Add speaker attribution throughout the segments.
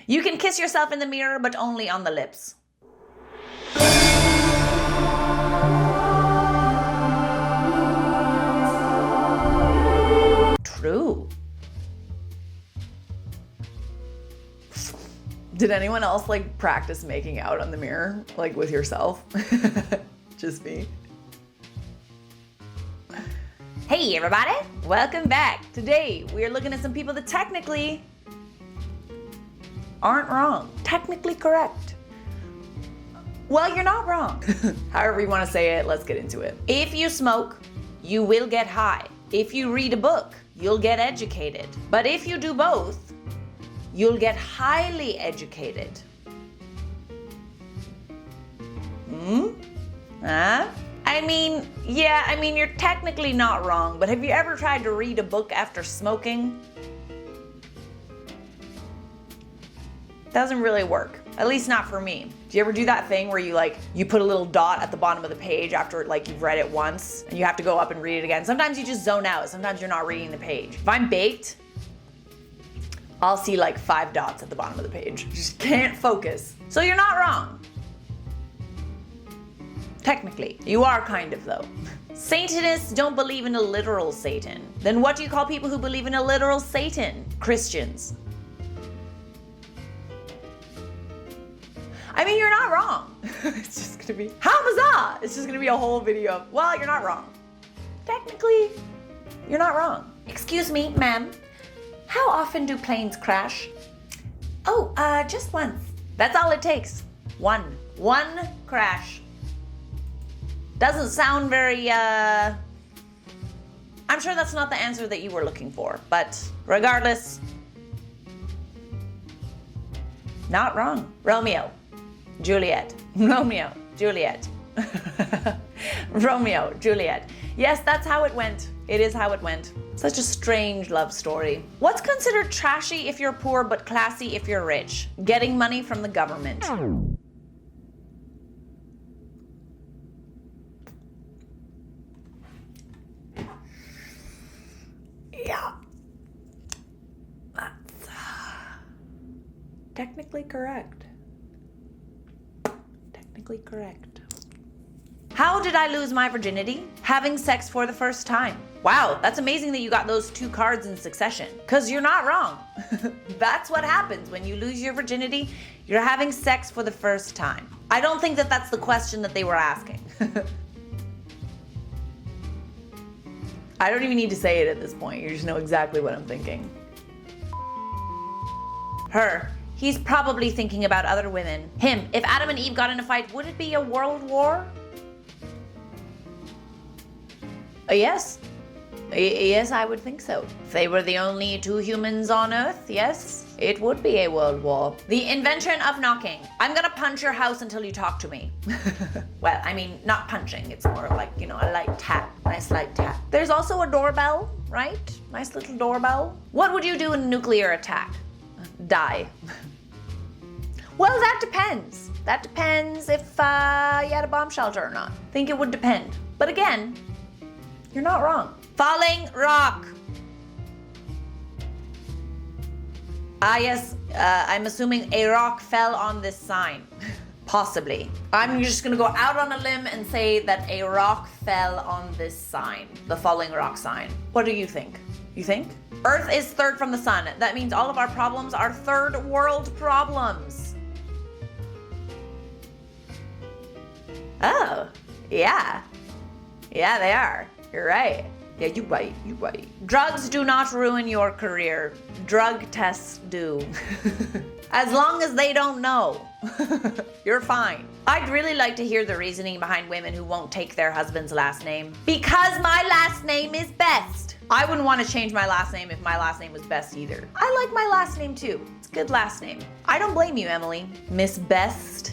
Speaker 1: You can kiss yourself in the mirror, but only on the lips. True. Did anyone else like practice making out on the mirror, like with yourself? Just me. Hey everybody, welcome back. Today we are looking at some people that technically aren't wrong. Technically correct. Well, you're not wrong. However you want to say it, let's get into it. If you smoke, you will get high. If you read a book, you'll get educated. But if you do both, you'll get highly educated. Huh? I mean, you're technically not wrong, but have you ever tried to read a book after smoking? Doesn't really work. At least not for me. Do you ever do that thing where you put a little dot at the bottom of the page after you've read it once and you have to go up and read it again? Sometimes you just zone out. Sometimes you're not reading the page. If I'm baked, I'll see 5 dots at the bottom of the page. Just can't focus. So you're not wrong. Technically. You are kind of though. Satanists don't believe in a literal Satan. Then what do you call people who believe in a literal Satan? Christians. I mean, you're not wrong. It's just gonna be, how bizarre! It's just gonna be a whole video of, well, you're not wrong. Technically, you're not wrong. Excuse me, ma'am. How often do planes crash? Oh, just once. That's all it takes. One crash. Doesn't sound very, I'm sure that's not the answer that you were looking for, but regardless, not wrong. Romeo, Juliet. Romeo, Juliet. Romeo, Juliet. Yes, that's how it went. It is how it went. Such a strange love story. What's considered trashy if you're poor but classy if you're rich? Getting money from the government. Yeah. That's technically correct. Technically correct. How did I lose my virginity? Having sex for the first time. Wow, that's amazing that you got those 2 cards in succession. Because you're not wrong. That's what happens when you lose your virginity. You're having sex for the first time. I don't think that that's the question that they were asking. I don't even need to say it at this point. You just know exactly what I'm thinking. Her. He's probably thinking about other women. Him. If Adam and Eve got in a fight, would it be a world war? Yes. Yes, I would think so. If they were the only 2 humans on Earth, yes, it would be a world war. The invention of knocking. I'm gonna punch your house until you talk to me. Well, I mean, not punching. It's more like, a light tap. Nice light tap. There's also a doorbell, right? Nice little doorbell. What would you do in a nuclear attack? Die. Well, that depends. That depends if you had a bomb shelter or not. I think it would depend. But again, you're not wrong. Falling rock. Yes, I'm assuming a rock fell on this sign. Possibly. I'm just gonna go out on a limb and say that a rock fell on this sign. The falling rock sign. What do you think? You think? Earth is 3rd from the sun. That means all of our problems are 3rd world problems. Oh, yeah. Yeah, they are. You're right. Yeah, you're right. You're right. Drugs do not ruin your career. Drug tests do. As long as they don't know, you're fine. I'd really like to hear the reasoning behind women who won't take their husband's last name. Because my last name is Best. I wouldn't want to change my last name if my last name was Best either. I like my last name too. It's a good last name. I don't blame you, Emily. Miss Best.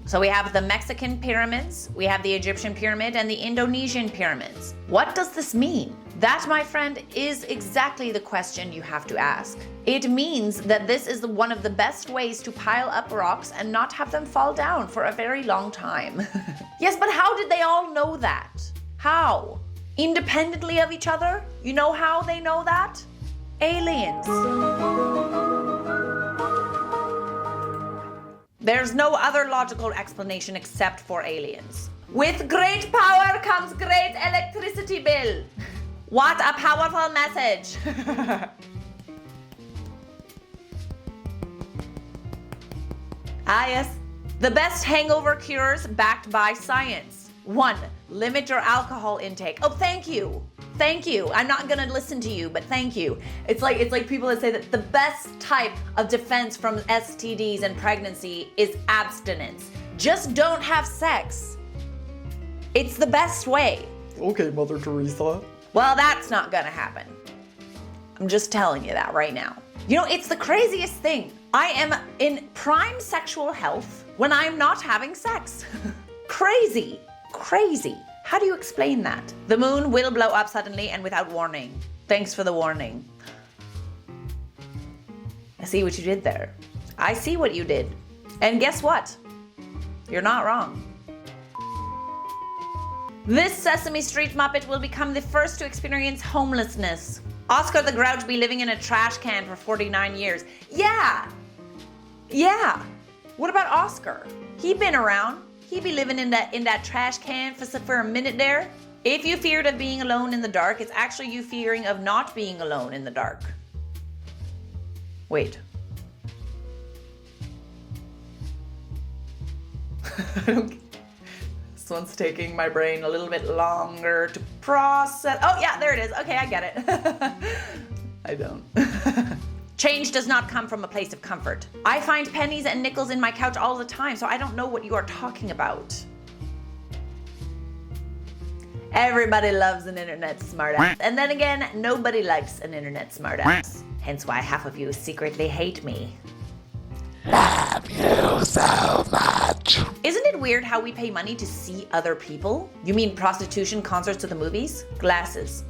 Speaker 1: So we have the Mexican pyramids, we have the Egyptian pyramid, and the Indonesian pyramids. What does this mean? That, my friend, is exactly the question you have to ask. It means that this is one of the best ways to pile up rocks and not have them fall down for a very long time. Yes, but how did they all know that? How? Independently of each other? You know how they know that? Aliens. There's no other logical explanation except for aliens. With great power comes great electricity bill. What a powerful message. Ah, yes. The best hangover cures backed by science. 1. Limit your alcohol intake. Oh, thank you. Thank you. I'm not gonna listen to you, but thank you. It's like people that say that the best type of defense from STDs and pregnancy is abstinence. Just don't have sex. It's the best way.
Speaker 2: Okay, Mother Teresa.
Speaker 1: Well, that's not gonna happen. I'm just telling you that right now. You know, it's the craziest thing. I am in prime sexual health when I'm not having sex. Crazy. Crazy. How do you explain that? The moon will blow up suddenly and without warning. Thanks for the warning. I see what you did there. I see what you did. And guess what? You're not wrong. This Sesame Street Muppet will become the first to experience homelessness. Oscar the Grouch be living in a trash can for 49 years. Yeah. What about Oscar? He been around. He be living in that trash can for a minute there. If you feared of being alone in the dark, it's actually you fearing of not being alone in the dark. Wait. This one's taking my brain a little bit longer to process. Oh yeah, there it is. Okay, I get it. I don't. Change does not come from a place of comfort. I find pennies and nickels in my couch all the time, so I don't know what you are talking about. Everybody loves an internet smartass. And then again, nobody likes an internet smartass. Hence why half of you secretly hate me.
Speaker 2: Love you so much.
Speaker 1: Isn't it weird how we pay money to see other people? You mean prostitution, concerts to the movies? Glasses.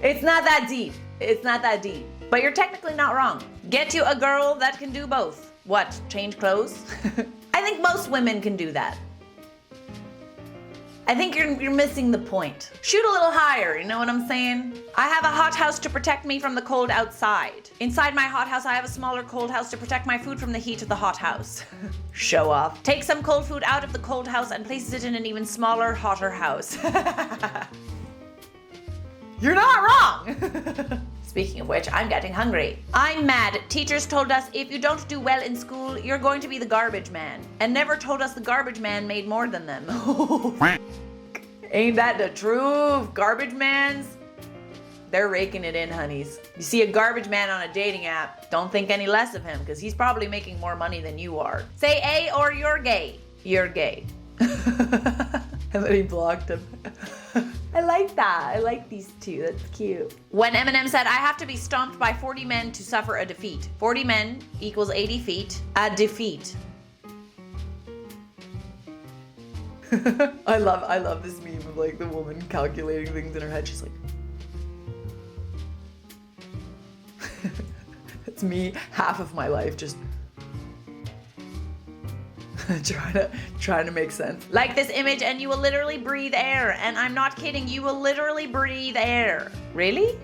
Speaker 1: It's not that deep. It's not that deep. But you're technically not wrong. Get you a girl that can do both. What, change clothes? I think most women can do that. I think you're missing the point. Shoot a little higher, you know what I'm saying? I have a hothouse to protect me from the cold outside. Inside my hothouse, I have a smaller cold house to protect my food from the heat of the hothouse. Show off. Take some cold food out of the cold house and places it in an even smaller, hotter house. You're not wrong! Speaking of which, I'm getting hungry. I'm mad. Teachers told us if you don't do well in school, you're going to be the garbage man. And never told us the garbage man made more than them. Ain't that the truth? Garbage mans? They're raking it in, honeys. You see a garbage man on a dating app, don't think any less of him, because he's probably making more money than you are. Say A or you're gay. You're gay. And then he blocked him. I like that. I like these two. That's cute. When Eminem said, I have to be stomped by 40 men to suffer a defeat. 40 men equals 80 feet. A defeat. I love this meme of like the woman calculating things in her head. She's like, it's me half of my life just trying to make sense. Like this image and you will literally breathe air. And I'm not kidding, you will literally breathe air. Really?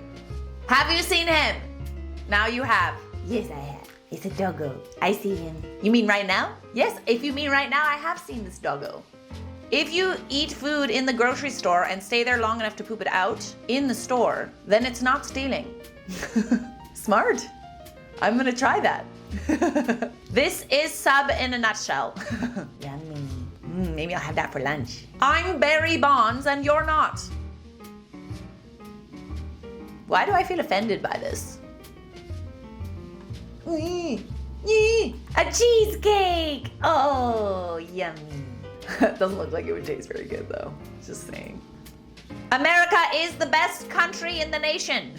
Speaker 1: Have you seen him? Now you have. Yes, I have. It's a doggo. I see him. You mean right now? Yes, if you mean right now, I have seen this doggo. If you eat food in the grocery store and stay there long enough to poop it out in the store, then it's not stealing. Smart. I'm gonna try that. This is sub in a nutshell. Yummy. Maybe I'll have that for lunch. I'm Barry Bonds and you're not. Why do I feel offended by this? A cheesecake! Oh, yummy. Doesn't look like it would taste very good though. Just saying. America is the best country in the nation.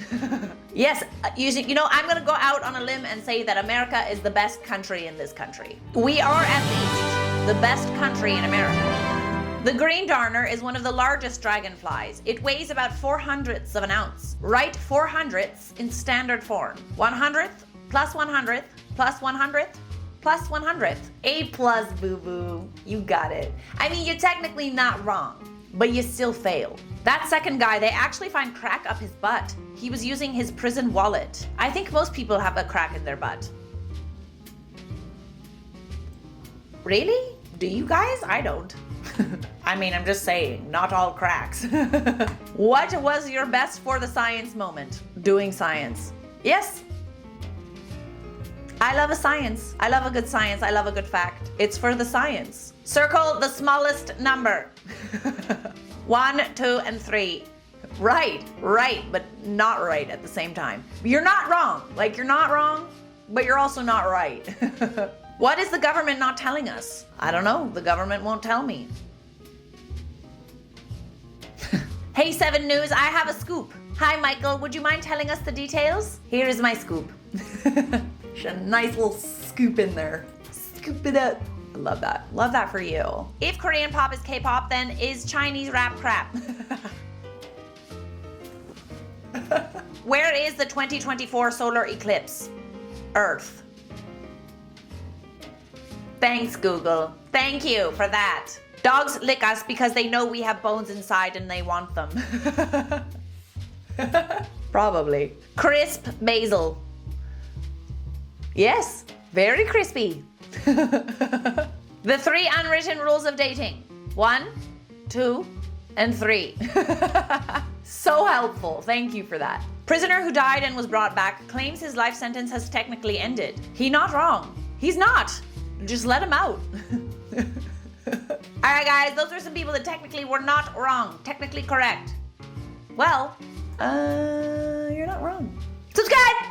Speaker 1: Yes, you know, I'm gonna go out on a limb and say that America is the best country in this country. We are at least the best country in America. The green darner is one of the largest dragonflies. It weighs about 4/100ths of an ounce. Write 4/100ths in standard form. 100th plus 100th plus 100th plus 100th. A plus, boo-boo. You got it. I mean, you're technically not wrong, but you still failed. That second guy, they actually find crack up his butt. He was using his prison wallet. I think most people have a crack in their butt. Really? Do you guys? I don't. I mean, I'm just saying, not all cracks. What was your best for the science moment? Doing science. Yes. I love a science. I love a good science. I love a good fact. It's for the science. Circle the smallest number. 1, 2, and 3. Right, but not right at the same time. You're not wrong. Like, you're not wrong, but you're also not right. What is the government not telling us? I don't know. The government won't tell me. Hey 7 News, I have a scoop. Hi Michael, would you mind telling us the details? Here is my scoop. A nice little scoop in there. Scoop it up. I love that. Love that for you. If Korean pop is K-pop, then is Chinese rap crap? Where is the 2024 solar eclipse? Earth. Thanks, Google. Thank you for that. Dogs lick us because they know we have bones inside and they want them. Probably. Crisp basil. Yes, very crispy. The 3 unwritten rules of dating. 1, 2, and 3. So helpful. Thank you for that. Prisoner who died and was brought back claims his life sentence has technically ended. He's not wrong. He's not. Just let him out. Alright guys, those are some people that technically were not wrong. Technically correct. Well, you're not wrong. Subscribe!